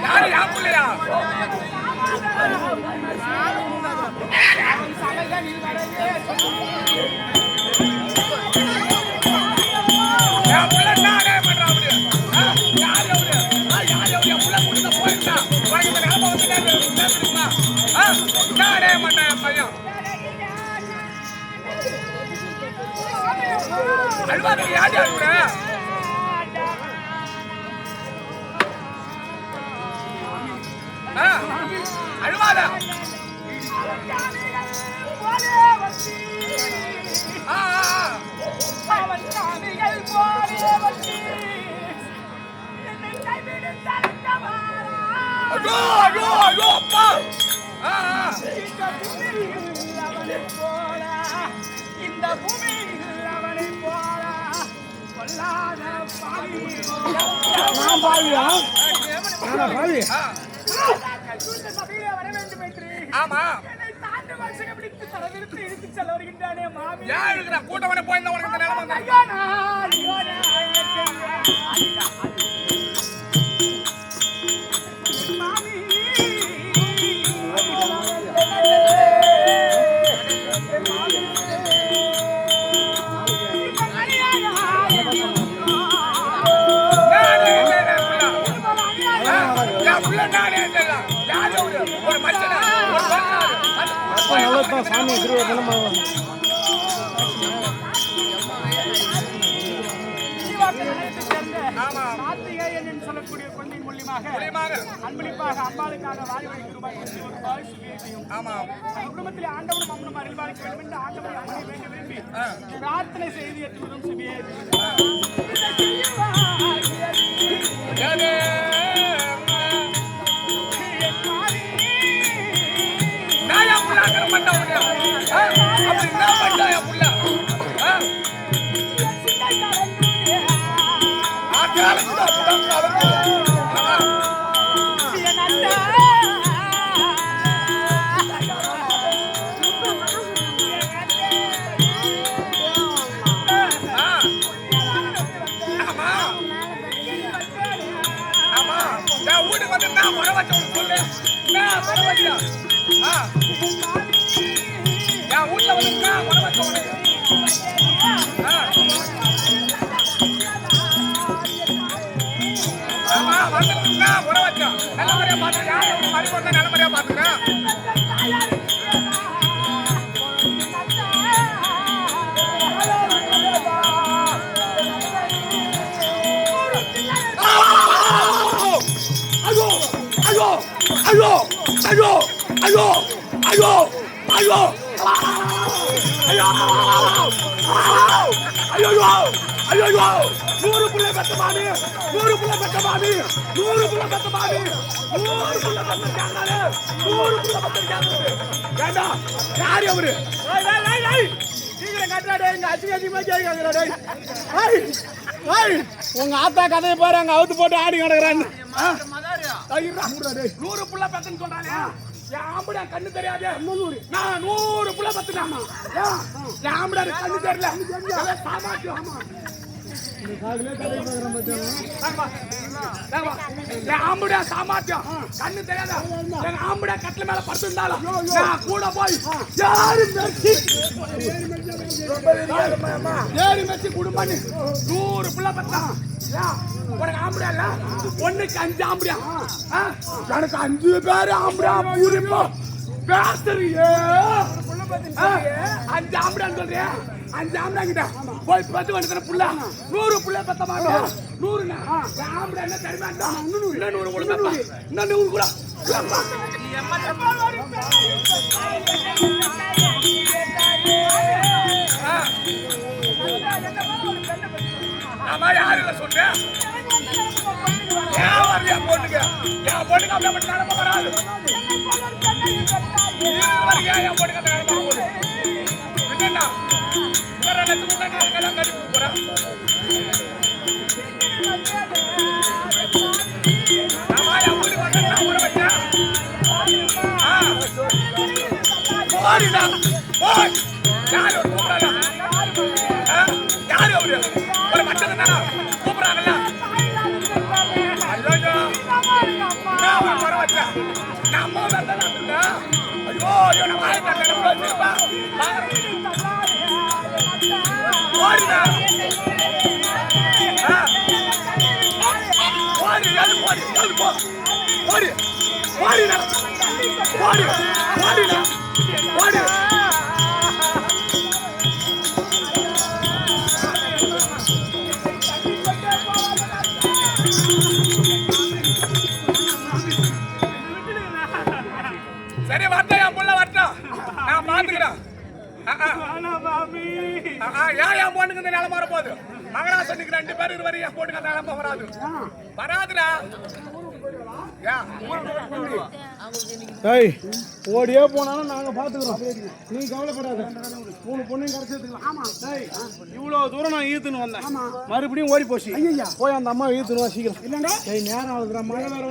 யாரு யார் பிள்ளையா? என் பிள்ளை நானே பண்றான் அவரு. யாரு அவரு? யாரு அவரு? என் பிள்ளை கொடுத்த போயிருந்தா உனக்கு இந்த நிலம வந்து பேசுறீங்களா? நானே பண்ணேன் என் பையன். அழுவாதீங்க, யாரு அழுவுற? அழுவாத. இந்த பூமியில் அவனை போல கொல்லாத பாவி. நான் பாவியா? நான் பாவி. சபையிலே வர வேண்டும் என்று. ஆமா. என்னை தாண்டி வருஷம் பிடித்து தலைவிரித்து இழுத்து செல்ல வருகின்றானே மாமி. யார் இருக்கிற கூட்டவனை போயிருந்தா உனக்கு இந்த நிலைமை வந்தா? ஐயோ மாமி. சாமி சொல்லக்கூடிய குழந்தை மூலியமாக அன்பளிப்பாக அம்பாளுக்காக வாரி வைக்கும் ரூபாய் குடும்பத்தில் ஆண்டவனும் அம்மனும் அருள்வாளிக்க வேண்டும் என்று ஆண்டவனை அம்மனை வேண்டி விரும்பி பிரார்த்தனை செய்து எட்டுவதும் சிவியே. நல்லபடியா பாத்துக்கிறேன். ஐயோ ஐயோ ஐயோ ஐயோ ஐயோ ஐயோ ஐயோ 100 புள்ள பெத்தமானி 100 புள்ள பெத்தமானி 100 புள்ள பெத்தமானி 100 புள்ள பெத்தமானி 100 புள்ள பெத்தமானி ஏண்டா யார் அவரு? டேய் சீக்கிரம் கட்டடா டேய், இங்க அதிகமா கேக்குறடா டேய். ஏய் உங்க ஆத்தா கதையை பாரு, அங்க அவுத்து போட்டு ஆடி கிடக்குறான்னு. ஐயா 100 புள்ள பெத்தன்னு சொல்றானே. யாம்படா கண்ணு தெரியாது. நான் 100 புள்ள பெத்துட்டாமா. யாம்படா கண்ணு தெரியல. சாமாட்டியம். ஆமா ஆம்புடா சாமாத்தியம் கண்ணு தெரியாத. ஆம்புடா கட்டில மேல படுத்திருந்தாலும் நான் கூட போய் ஏறி மெச்சு குடும்பம் 100 புள்ள பெத்தான். உனக்கு ஆம்படியா இல்ல? ஒண்ணுக்கு 5 ஆம்படியா? எனக்கு 5 பேரு ஆம்படியா பூரிப்போ பேசுறியே. 5 ஆம்படியான்னு சொல்றியா? 5 ஆம்படியா கிட்ட போய் பத்து வந்து புள்ள 100 புள்ள பெத்த மாட்டோம். 100 ஆம்படியா என்ன தெரியுமா? 100 கூட பெத்த 100 கூட யாரு சொல்றேன் போட்டுக்க போட்டுக்க அப்படியே மட்டும் நிலம வராது. போட்டுக்க என்னன்னா கடிப்பு போறேன். யாரு யாரு அவரு ஒரு மச்சம் தானா கூப்பிடுறாங்கல்ல. வரட்டேன். நம்ம வரட்டா. ஐயோ இவனை வாயில கடுப்பு வச்சிருப்பா. ஓடுடா. ஓடு அது போடு அது போ. ஓடு. ஓடுடா. ஓடு. ஓடுடா. ஓடு. சரி வரட்டும் என் புள்ள வரட்டும். நான் பாத்துக்கிறேன். ஏன் என் பொண்ணுக்கு இந்த நிலைமை வரப்போகுது? மகராசனுக்கு 2 பேர் இருவரும் என் பொண்ணுக்கு அந்த நிலைமை வராது. வராதுடா. ஓடியே போனாலும் நாங்க பாத்துக்கிறோம். நீ கவலைப்படாத. 3 பொண்ணையும் கரைச்சேத்துக்கலாம். இவ்வளவு தூரம் நான் ஈத்துன்னு வந்தேன். மறுபடியும் ஓடி போச்சு. போய் அந்த அம்மா ஈத்துனுவா சீக்கிரம். இல்லைண்டா நேரம் ஆகுதுடா. மழை வேற